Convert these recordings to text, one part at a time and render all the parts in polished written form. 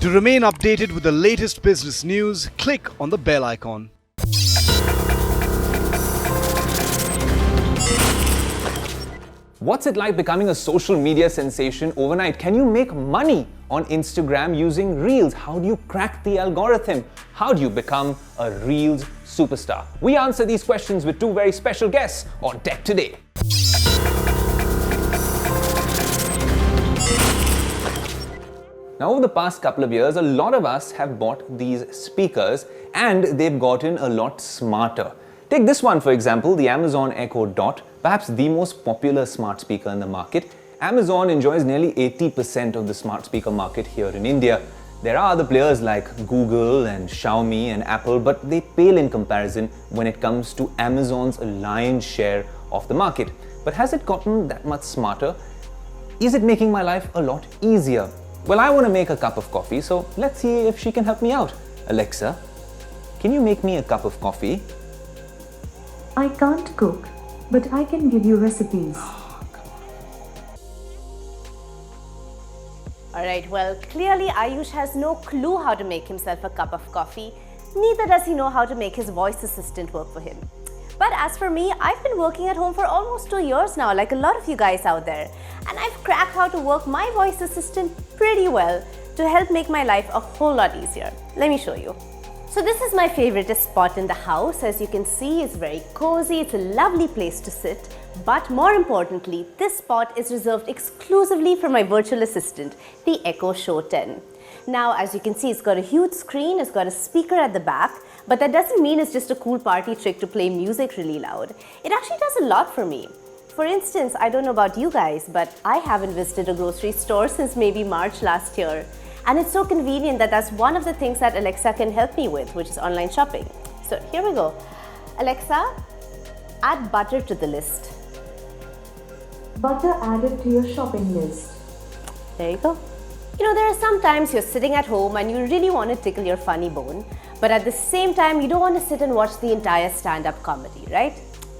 To remain updated with the latest business news, click on the bell icon. What's it like becoming a social media sensation overnight? Can you make money on Instagram using Reels? How do you crack the algorithm? How do you become a Reels superstar? We answer these questions with two very special guests on Tech Today. Now, over the past couple of years, a lot of us have bought these speakers and they've gotten a lot smarter. Take this one, for example, the Amazon Echo Dot, perhaps the most popular smart speaker in the market. Amazon enjoys nearly 80% of the smart speaker market here in India. There are other players like Google and Xiaomi and Apple, but they pale in comparison when it comes to Amazon's lion's share of the market. But has it gotten that much smarter? Is it making my life a lot easier? Well, I want to make a cup of coffee, so let's see if she can help me out. Alexa, can you make me a cup of coffee? I can't cook, but I can give you recipes. Alright, well, clearly Ayush has no clue how to make himself a cup of coffee. Neither does he know how to make his voice assistant work for him. But as for me, I've been working at home for almost 2 years now, like a lot of you guys out there. And I've cracked how to work my voice assistant pretty well to help make my life a whole lot easier. Let me show you. So this is my favorite spot in the house. As you can see, it's very cozy, it's a lovely place to sit. But more importantly, this spot is reserved exclusively for my virtual assistant, the Echo Show 10. Now, as you can see, it's got a huge screen, it's got a speaker at the back, but that doesn't mean it's just a cool party trick to play music really loud. It actually does a lot for me. For instance, I don't know about you guys, but I haven't visited a grocery store since maybe March last year. And it's so convenient that that's one of the things that Alexa can help me with, which is online shopping. So here we go. Alexa, add butter to the list. Butter added to your shopping list. There you go. You know, there are some times you're sitting at home and you really want to tickle your funny bone, but at the same time, you don't want to sit and watch the entire stand-up comedy, right?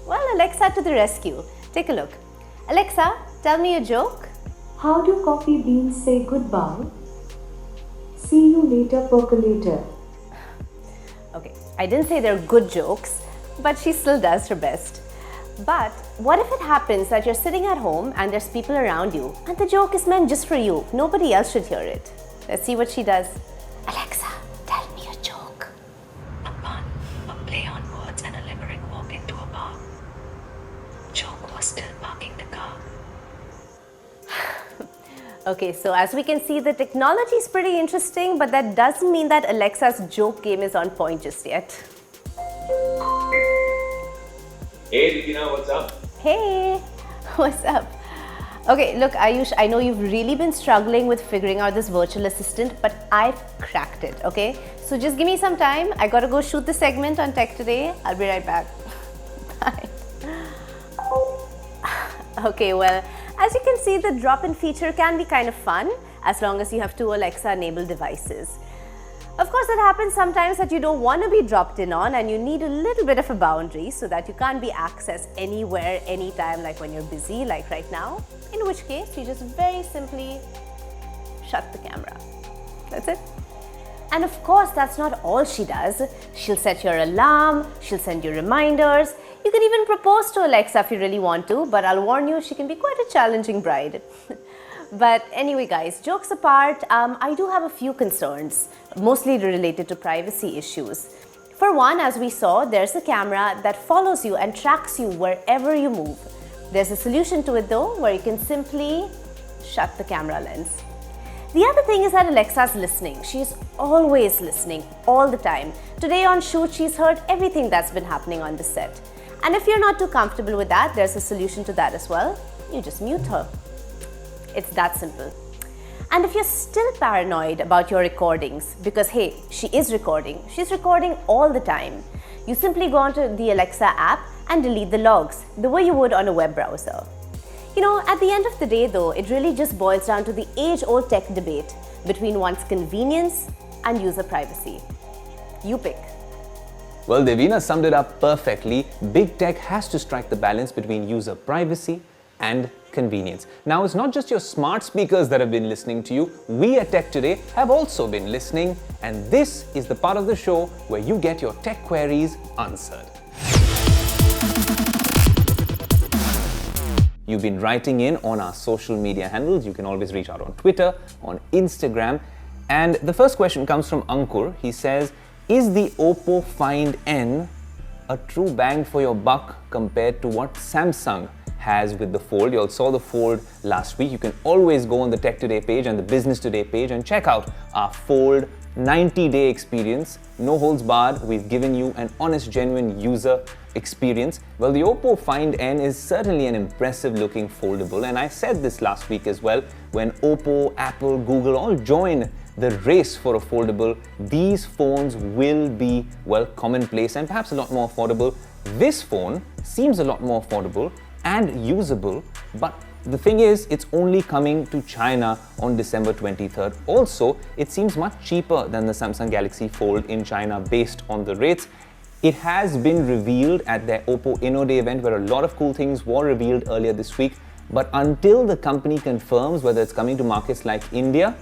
Well, Alexa to the rescue. Take a look. Alexa, tell me a joke. How do coffee beans say goodbye? See you later, percolator. Okay, I didn't say they're good jokes, but she still does her best. But what if it happens that you're sitting at home and there's people around you and the joke is meant just for you? Nobody else should hear it. Let's see what she does. Alexa, tell me a joke. A pun, a play on words, and a limerick walk into a bar. Joke was still parking the car. Okay, so as we can see, the technology is pretty interesting, but that doesn't mean that Alexa's joke game is on point just yet. Hey Ritina, what's up? Hey, what's up? Okay, look Ayush, I know you've really been struggling with figuring out this virtual assistant, but I've cracked it, okay? So just give me some time. I gotta go shoot the segment on Tech Today. I'll be right back. Bye. Okay, well, as you can see, the drop-in feature can be kind of fun as long as you have two Alexa-enabled devices. Of course, it happens sometimes that you don't want to be dropped in on and you need a little bit of a boundary so that you can't be accessed anywhere, anytime, like when you're busy, like right now. In which case, you just very simply shut the camera. That's it. And of course, that's not all she does. She'll set your alarm, she'll send you reminders. You can even propose to Alexa if you really want to, but I'll warn you, she can be quite a challenging bride. But anyway, guys, jokes apart, I do have a few concerns, mostly related to privacy issues. For one, as we saw, there's a camera that follows you and tracks you wherever you move. There's a solution to it though, where you can simply shut the camera lens. The other thing is that Alexa's listening. She's always listening, all the time. Today on shoot, she's heard everything that's been happening on the set. And if you're not too comfortable with that, there's a solution to that as well. You just mute her. It's that simple. And if you're still paranoid about your recordings, because hey, she is recording, she's recording all the time, you simply go onto the Alexa app and delete the logs, the way you would on a web browser. You know, at the end of the day though, it really just boils down to the age-old tech debate between one's convenience and user privacy. You pick. Well, Devina summed it up perfectly. Big tech has to strike the balance between user privacy and convenience. Now, it's not just your smart speakers that have been listening to you. We at Tech Today have also been listening, and this is the part of the show where you get your tech queries answered. You've been writing in on our social media handles. You can always reach out on Twitter, on Instagram. And the first question comes from Ankur. He says, is the Oppo Find N a true bang for your buck compared to what Samsung has with the Fold? You all saw the Fold last week. You can always go on the Tech Today page and the Business Today page and check out our Fold 90-day experience. No holds barred. We've given you an honest, genuine user experience. Well, the Oppo Find N is certainly an impressive looking foldable, and I said this last week as well. When Oppo, Apple, Google all join the race for a foldable, these phones will be, well, commonplace and perhaps a lot more affordable. This phone seems a lot more affordable and usable, but the thing is, it's only coming to China on December 23rd. Also, it seems much cheaper than the Samsung Galaxy Fold in China based on the rates. It has been revealed at their Oppo Inno Day event, where a lot of cool things were revealed earlier this week. But until the company confirms whether it's coming to markets like India,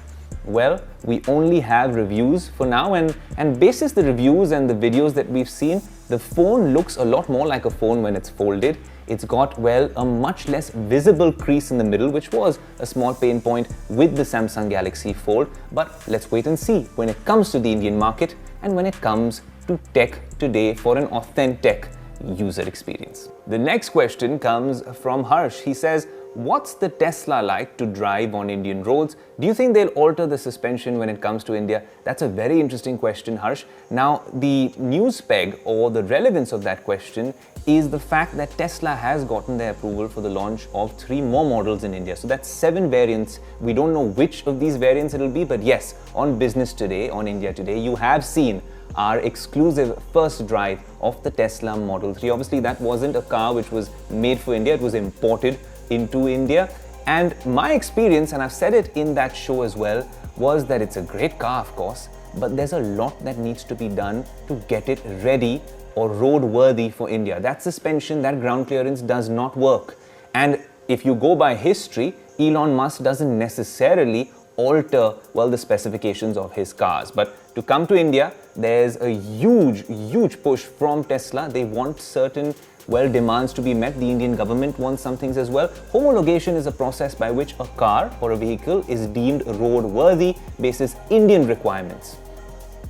well, we only have reviews for now, and basis the reviews and the videos that we've seen, the phone looks a lot more like a phone when it's folded. It's got, well, a much less visible crease in the middle, which was a small pain point with the Samsung Galaxy Fold. But let's wait and see when it comes to the Indian market and when it comes to Tech Today for an authentic user experience. The next question comes from Harsh. He says, what's the Tesla like to drive on Indian roads? Do you think they'll alter the suspension when it comes to India? That's a very interesting question, Harsh. Now, the news peg or the relevance of that question is the fact that Tesla has gotten their approval for the launch of 3 more models in India. So that's 7 variants. We don't know which of these variants it'll be, but yes, on Business Today, on India Today, you have seen our exclusive first drive of the Tesla Model 3. Obviously, that wasn't a car which was made for India. It was imported into India. And my experience, and I've said it in that show as well, was that it's a great car, of course, but there's a lot that needs to be done to get it ready or roadworthy for India. That suspension, that ground clearance does not work. And if you go by history, Elon Musk doesn't necessarily alter, well, the specifications of his cars. But to come to India, there's a huge push from Tesla. They want certain, well, demands to be met. The Indian government wants some things as well. Homologation is a process by which a car or a vehicle is deemed roadworthy basis Indian requirements.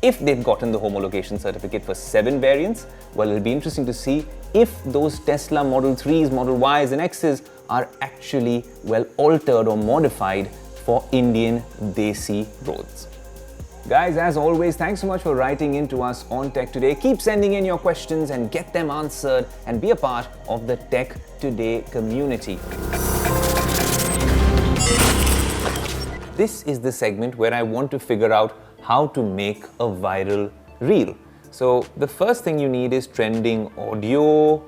If they've gotten the homologation certificate for 7 variants, well, it'll be interesting to see if those Tesla Model 3s, Model Ys and Xs are actually, well, altered or modified for Indian Desi roads. Guys, as always, thanks so much for writing in to us on Tech Today. Keep sending in your questions and get them answered and be a part of the Tech Today community. This is the segment where I want to figure out how to make a viral reel. So the first thing you need is trending audio,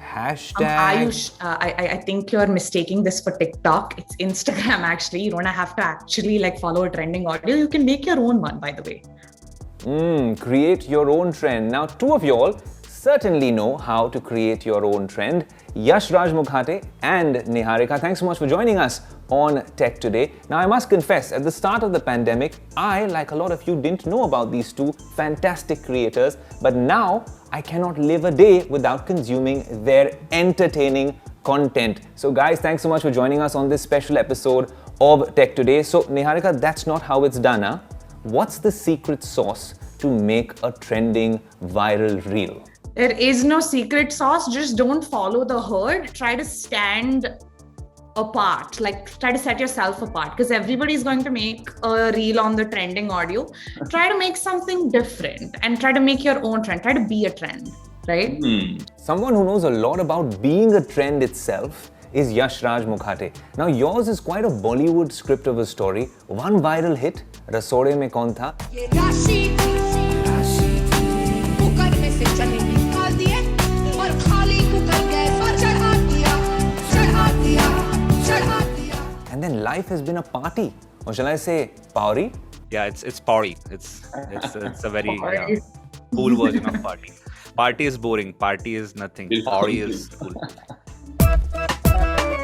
hashtag. Ayush, I think you're mistaking this for TikTok. It's Instagram actually. You don't have to actually follow a trending audio. You can make your own one, by the way. Create your own trend. Now, 2 of y'all certainly know how to create your own trend. Yash Raj Mukhate and Niharika, thanks so much for joining us on Tech Today. Now, I must confess, at the start of the pandemic, I, like a lot of you, didn't know about these 2 fantastic creators, but now I cannot live a day without consuming their entertaining content. So guys, thanks so much for joining us on this special episode of Tech Today. So Niharika, that's not how it's done, huh? What's the secret sauce to make a trending viral reel? There is no secret sauce. Just don't follow the herd. Try to stand apart, try to set yourself apart, because everybody's going to make a reel on the trending audio. Try to make something different and try to make your own trend. Try to be a trend, right? Someone who knows a lot about being a trend itself is Yash Raj Mukhate. Now, yours is quite a Bollywood script of a story. One viral hit, Rasode Mein Kaun Tha? And then life has been a party, or shall I say, Pauri? Yeah, it's party. It's a very cool version of party. Party is boring. Party is nothing. Party is cool.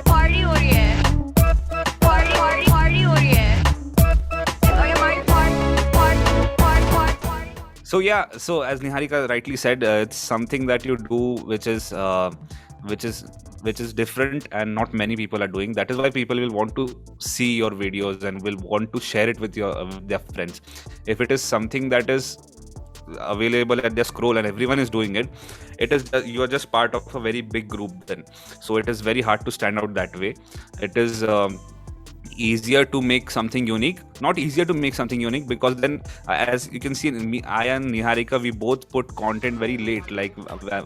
Party हो रही है. So yeah, so as Niharika rightly said, it's something that you do which is different and not many people are doing. That is why people will want to see your videos and will want to share it with their friends. If it is something that is available at their scroll and everyone is doing it, you are just part of a very big group then. So it is very hard to stand out that way. It is easier to make something unique, not easier to make something unique, because then as you can see, I and Niharika, we both put content very late. Like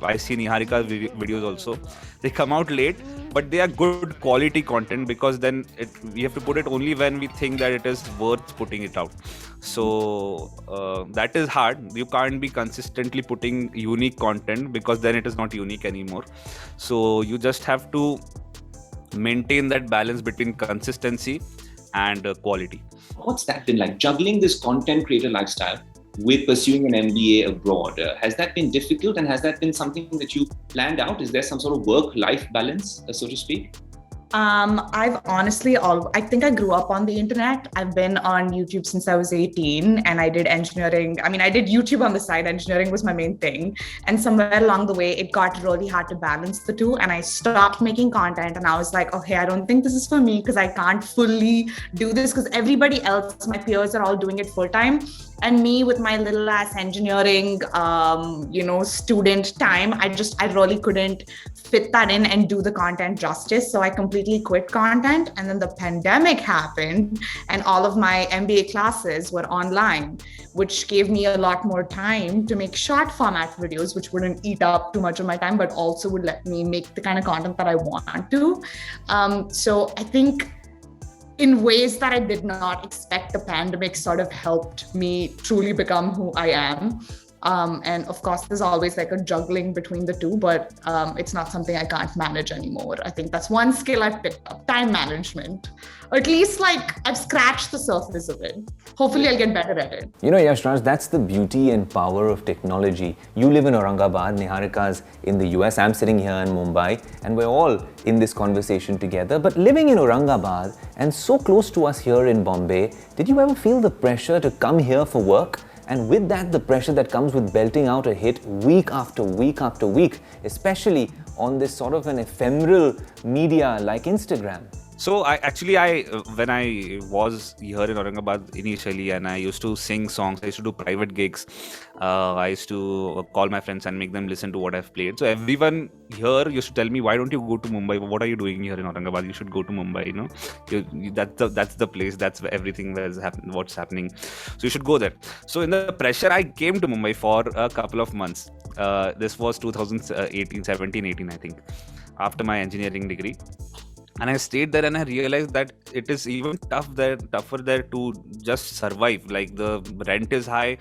I see Niharika's videos also, they come out late, but they are good quality content, because then we have to put it only when we think that it is worth putting it out. So that is hard. You can't be consistently putting unique content, because then it is not unique anymore. So you just have to maintain that balance between consistency and quality. What's that been like, juggling this content creator lifestyle with pursuing an MBA abroad? Has that been difficult, and has that been something that you planned out? Is there some sort of work-life balance, so to speak? I've honestly, I think I grew up on the internet. I've been on YouTube since I was 18, and I did engineering. I mean, I did YouTube on the side. Engineering was my main thing. And somewhere along the way, it got really hard to balance the two. And I stopped making content, and I was like, okay, I don't think this is for me, because I can't fully do this, because everybody else, my peers, are all doing it full time. And me with my little ass engineering, student time, I really couldn't fit that in and do the content justice. So I completely quit content. And then the pandemic happened, and all of my MBA classes were online, which gave me a lot more time to make short format videos, which wouldn't eat up too much of my time, but also would let me make the kind of content that I want to. So I think in ways that I did not expect, the pandemic sort of helped me truly become who I am. And of course, there's always like a juggling between the two, but it's not something I can't manage anymore. I think that's one skill I've picked up, time management. Or at least like I've scratched the surface of it. Hopefully I'll get better at it. You know, Yashraj, that's the beauty and power of technology. You live in Aurangabad, Niharika's in the US, I'm sitting here in Mumbai, and we're all in this conversation together. But living in Aurangabad and so close to us here in Bombay, did you ever feel the pressure to come here for work? And with that, the pressure that comes with belting out a hit week after week after week, especially on this sort of an ephemeral media like Instagram. So when I was here in Aurangabad initially, and I used to sing songs, I used to do private gigs, I used to call my friends and make them listen to what I've played. So everyone here used to tell me, why don't you go to Mumbai? What are you doing here in Aurangabad? You should go to Mumbai, you know. That's the place, that's where everything that's what's happening. So you should go there. So in the pressure, I came to Mumbai for a couple of months. This was 17, 18, I think, after my engineering degree. And I stayed there, and I realized that it is even tougher there to just survive. Like the rent is high,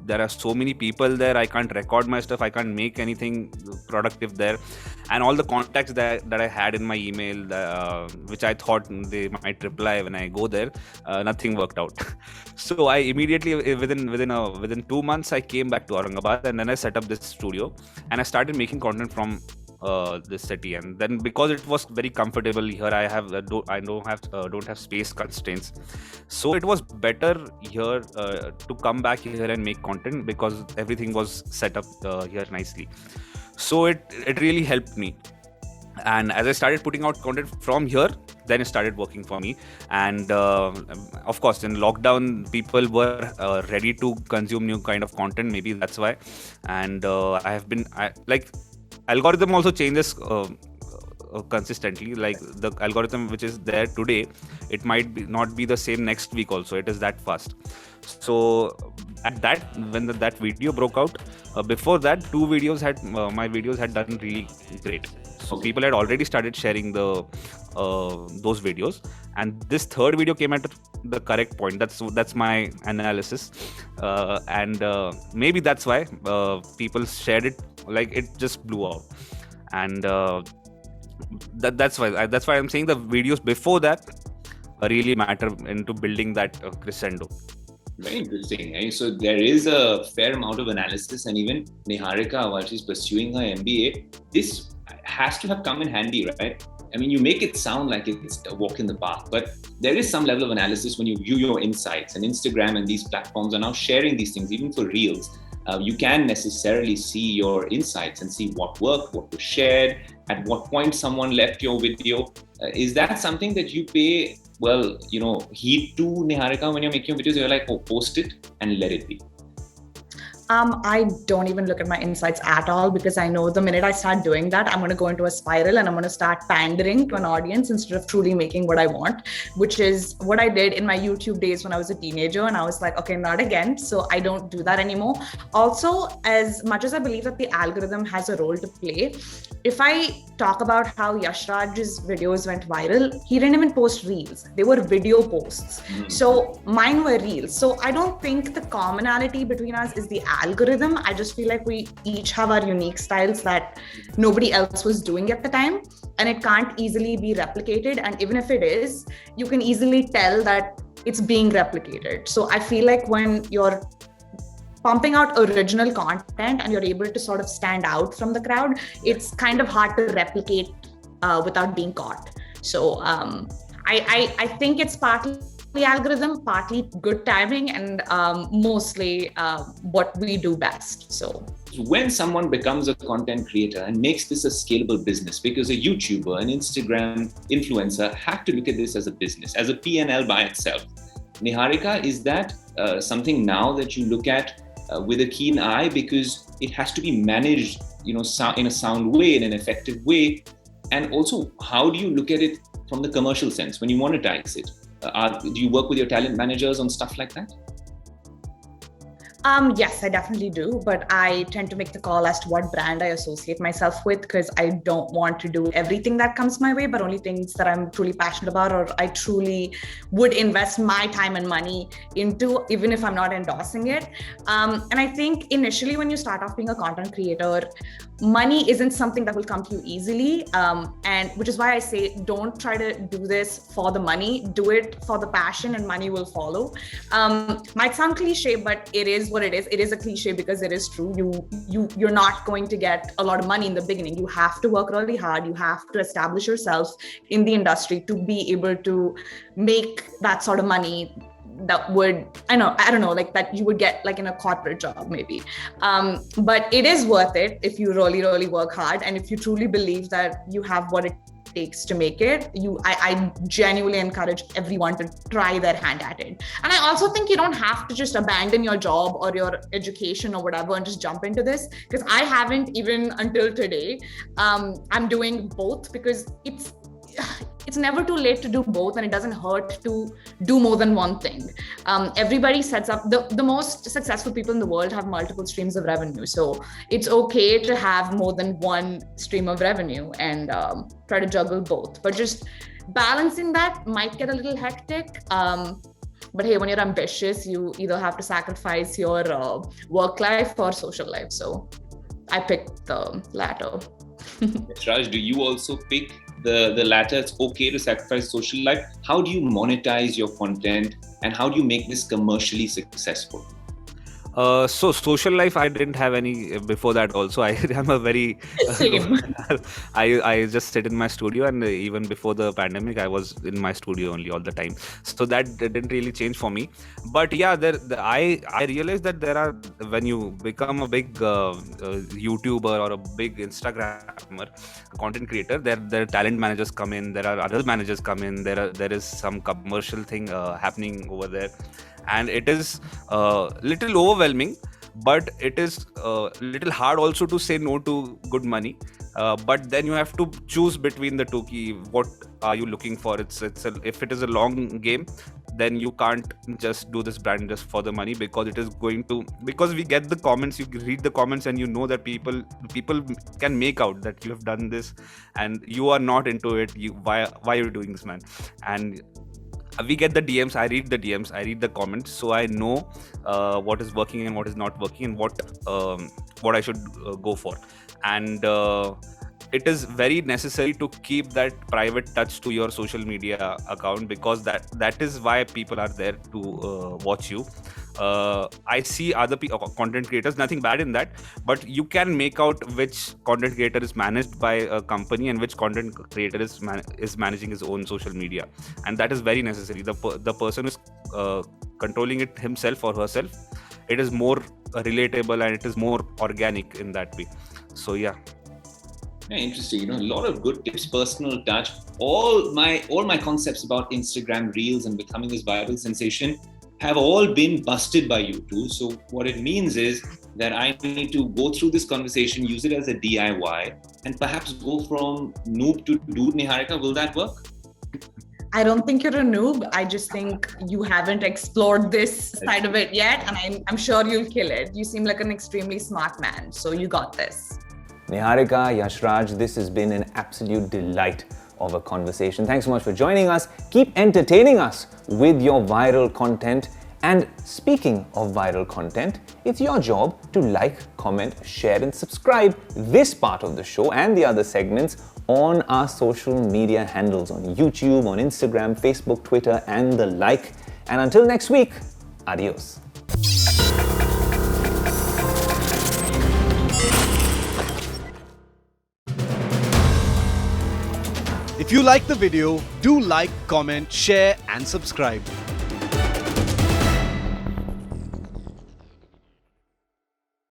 there are so many people there, I can't record my stuff, I can't make anything productive there. And all the contacts that I had in my email, which I thought they might reply when I go there, nothing worked out. So I immediately, within 2 months, I came back to Aurangabad, and then I set up this studio, and I started making content from this city. And then because it was very comfortable here, I don't have space constraints, so it was better here to come back here and make content, because everything was set up here nicely. So it really helped me. And as I started putting out content from here, then it started working for me. And of course, in lockdown, people were ready to consume new kind of content, maybe that's why. And algorithm also changes consistently. Like the algorithm which is there today, it might not be the same next week also. It is that fast. So when that video broke out, before that, my videos had done really great. So people had already started sharing those videos, and this third video came at the correct point. That's my analysis, and maybe that's why people shared it. Like it just blew out, and that's why I'm saying the videos before that really matter into building that crescendo. Very interesting. Eh? So there is a fair amount of analysis, and even Niharika, while she's pursuing her MBA, this has to have come in handy, right? I mean, you make it sound like it's a walk in the park, but there is some level of analysis when you view your insights, and Instagram and these platforms are now sharing these things, even for reels. you can necessarily see your insights and see what worked, what was shared, at what point someone left your video. Is that something that you pay, heed to, Niharika, when you're making videos? You're like, oh, post it and let it be. I don't even look at my insights at all, because I know the minute I start doing that, I'm going to go into a spiral and I'm going to start pandering to an audience instead of truly making what I want, which is what I did in my YouTube days when I was a teenager. And I was like, okay, not again. So I don't do that anymore. Also, as much as I believe that the algorithm has a role to play, if I talk about how Yash Raj's videos went viral, he didn't even post reels. They were video posts. So mine were reels. So I don't think the commonality between us is the algorithm. I just feel like we each have our unique styles that nobody else was doing at the time, and it can't easily be replicated. And even if it is, you can easily tell that it's being replicated. So I feel like when you're pumping out original content and you're able to sort of stand out from the crowd, it's kind of hard to replicate without being caught. So I think it's partly the algorithm, partly good timing, and mostly what we do best. So when someone becomes a content creator and makes this a scalable business, because a YouTuber, an Instagram influencer have to look at this as a business, as a P&L by itself. Niharika, is that something now that you look at with a keen eye, because it has to be managed, in a sound way, in an effective way? And also, how do you look at it from the commercial sense when you monetize it? Do you work with your talent managers on stuff like that? Yes, I definitely do, but I tend to make the call as to what brand I associate myself with, because I don't want to do everything that comes my way, but only things that I'm truly passionate about, or I truly would invest my time and money into, even if I'm not endorsing it. And I think initially when you start off being a content creator, money isn't something that will come to you easily. And which is why I say, don't try to do this for the money, do it for the passion, and money will follow. Might sound cliche, but it is what it is. It is a cliche because it is true. You're not going to get a lot of money in the beginning. You have to work really hard. You have to establish yourself in the industry to be able to make that sort of money that would, I don't know, like that you would get like in a corporate job maybe. But it is worth it if you really, really work hard, and if you truly believe that you have what it takes to make it. I genuinely encourage everyone to try their hand at it. And I also think you don't have to just abandon your job or your education or whatever and just jump into this, because I haven't even until today. I'm doing both because it's never too late to do both, and it doesn't hurt to do more than one thing. Everybody sets up, the most successful people in the world have multiple streams of revenue. So it's okay to have more than one stream of revenue and try to juggle both. But just balancing that might get a little hectic. But hey, when you're ambitious, you either have to sacrifice your work life or social life. So I picked the latter. Raj, do you also pick the latter? It's okay to sacrifice social life. How do you monetize your content, and how do you make this commercially successful? So social life, I didn't have any before that also. I am a very Same. I just sit in my studio, and even before the pandemic I was in my studio only all the time, so that didn't really change for me. But yeah, I realized that there are, when you become a big YouTuber or a big Instagrammer, content creator, there talent managers come in, there are other managers come in, there is some commercial thing happening over there. And it is little overwhelming, but it is little hard also to say no to good money. But then you have to choose between the two. What are you looking for? If it is a long game, then you can't just do this brand just for the money, because because we get the comments, you read the comments, and you know that people can make out that you have done this and you are not into it. Why are you doing this, man? And we get the DMs, I read the DMs, I read the comments, so I know what is working and what is not working, and what I should go for. And it is very necessary to keep that private touch to your social media account, because that is why people are there to watch you. I see other content creators, nothing bad in that, but you can make out which content creator is managed by a company and which content creator is managing his own social media, and that is very necessary. The person is controlling it himself or herself, it is more relatable and it is more organic in that way. So yeah. Yeah, interesting. A lot of good tips, personal touch. All my concepts about Instagram Reels and becoming this viral sensation have all been busted by you two. So what it means is that I need to go through this conversation, use it as a DIY, and perhaps go from noob to dude. Niharika, will that work? I don't think you're a noob. I just think you haven't explored this side of it yet, and I'm sure you'll kill it. You seem like an extremely smart man, so you got this. Niharika, Yashraj, this has been an absolute delight of a conversation. Thanks so much for joining us. Keep entertaining us with your viral content. And speaking of viral content, it's your job to like, comment, share and subscribe this part of the show and the other segments on our social media handles on YouTube, on Instagram, Facebook, Twitter and the like. And until next week, adios. If you like the video, do like, comment, share and subscribe.